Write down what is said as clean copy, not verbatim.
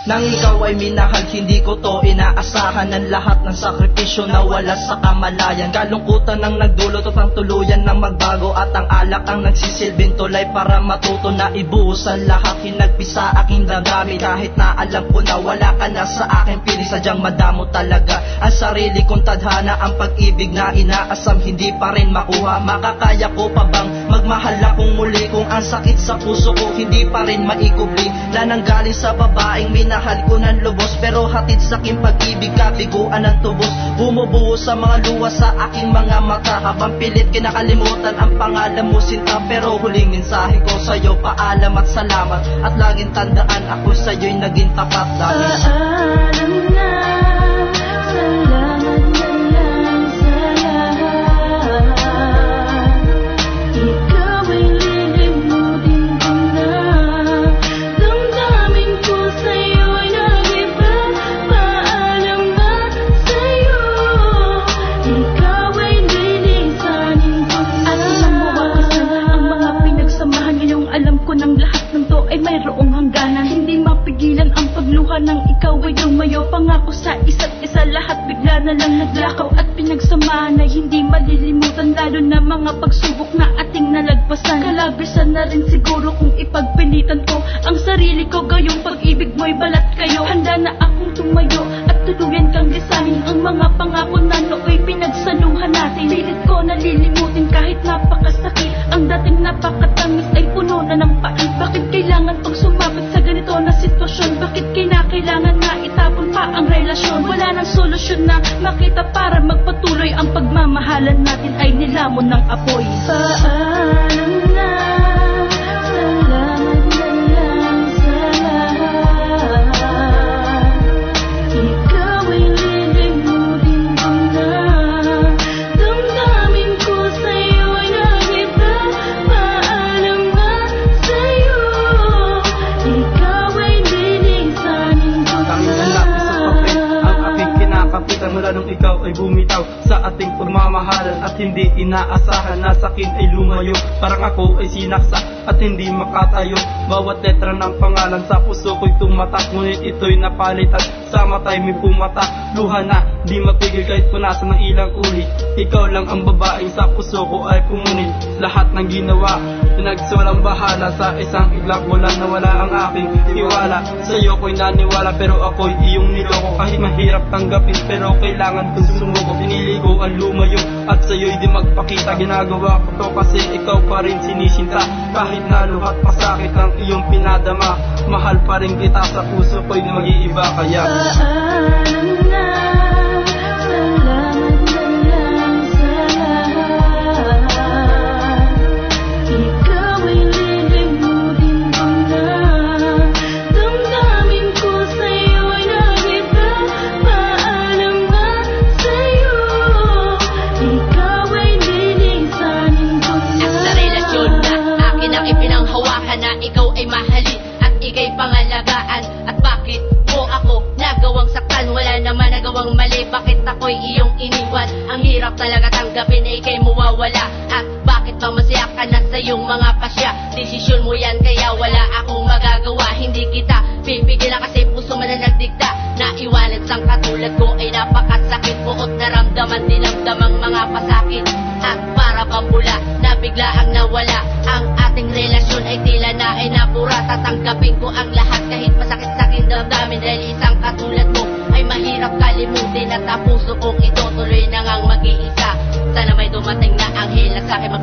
Nang ikaw ay minahal, hindi ko to inaasahan. Ang lahat ng sakripisyo na wala sa kamalayan. Kalungkutan ang nagdulot upang tuluyan ng magbago. At ang alak ang nagsisilbing tulay para matuto na ibuhos ang lahat. Hinagpis sa aking damdamin kahit na alam ko na wala ka na sa aking piling. Sadyang madamo talaga ang sarili kong tadhana. Ang pag-ibig na inaasam hindi pa rin makuha. Makakaya ko pa bang magmahal akong muli kung ang sakit sa puso ko hindi pa rin maikubli? Na nanggaling sa babaeng minahal ko ng lubos, pero hatid sa aking pag-ibig kabiguan ng tubos. Bumubuo sa mga luha sa aking mga mata, habang pilit kinakalimutan ang pangalan mo sinta. Pero huling mensahe ko sa'yo, paalam at salamat. At laging tandaan ako sa'yo'y naging tapat. Dahil paalam na, salamat na lang sa lahat. Ikaw ay lilimutin ko na. Damdamin ko sa'yo'y nag-iba. Paalam na sa'yo. Ikaw ay lilisanin ko na. At isang mawawasan ang mga pinagsamahan. Ngayong alam ko ng lahat ng to ay mayroong hangganan. Hindi mapigilan ang pagluha ng ikaw ay lumayo. Pangako sa isa't isa, lahat bigla na lang naglakaw. At pinagsamahan ay hindi malilimutan, lalo na mga pagsubok na ating nalagpasan. Kalabisan na rin siguro kung ipagpilitan ko ang sarili ko, gayong pag-ibig mo'y balat kayo. Handa na akong tumayo at tuluyan kang lisanin ang mga pangako na nooy pinagsaluhan natin. Pilit ko nalilimutin kahit napakasakit. Ang dating napakatamis ay puno na ng pait. Bakit kailangan pang sumabit sa ganito na sitwasyon? Bakit kailangan na itapon pa ang relasyon? Wala nang solusyon na makita para magpatuloy. Ang pagmamahalan natin ay nilamon ng apoy. Paalam na, salamat na lang sa lahat. Ikaw ay lilimutin ko na. Damdamin ko sa'yo'y nag-iba. Paalam na sa'yo. Ikaw ay lilisanin ko na. Tanging ang lapis sa papel ang aking kinakapitan mula nung ikaw ay bumitaw sa ating pagmamahalan. At hindi inaasahan na sa'kin ay lumayo. Parang ako ay sinaksak at hindi makatayo. Bawat letra ng pangalan sa puso ko'y tumatak, ngunit ito'y napalitan sa mata'y may pumatak. Luha na di mapigil kahit punasan ng ilang ulit. Ikaw lang ang babaeng sa puso ko ay pumunit. Lahat ng ginawa pinagsawalang bahala, sa isang iglap mo lang nawala ang aking tiwala. Sa'yo ko'y naniwala pero ako'y iyong niloko. Kahit mahirap tanggapin pero kailangan kong sumuko. Pinili ko ang lumayo at sa'yo'y di magpakita. Ginagawa ko to kasi ikaw pa rin sinisinta. Kahit na luhat pa sakit ang iyong pinadama, mahal pa rin kita, sa puso ko'y mag-iiba. Kaya paalam na, salamat na lang sa lahat. Ikaw ay lilimutin ko na. Damdamin ko sa'yo'y nag-iba. Paalam na sa'yo. Ikaw ay lilisanin ko na. At sa relasyon na akin ang ipinanghawakan, na ikaw ay mahalin at ika'y pangalagaan. At bakit mo ako nagawang saktan? Wala naman nagawang mali, bakit ako'y iyong iniwan? Ang hirap talaga tanggapin na ika'y mawawala. At bakit ba masaya ka na sa iyong mga pasya? Desisyon mo yan kaya wala akong magagawa. Hindi kita pipigilan kasi puso man na nagdikta. Naiwanan sang katulad ko ay napakasakit. Buot naramdaman dinamdamang mga pasakit. At para pambula na bigla ang nawala. Ang ating relasyon ay tila na ay napura. Tatanggapin ko ang lahat kahit masakit sa aking damdamin. Dahil isang katulad mo ay mahirap kalimutin. At ang puso kong ito tuloy na ngang mag-iisa. Sana may dumating na anghel na sa akin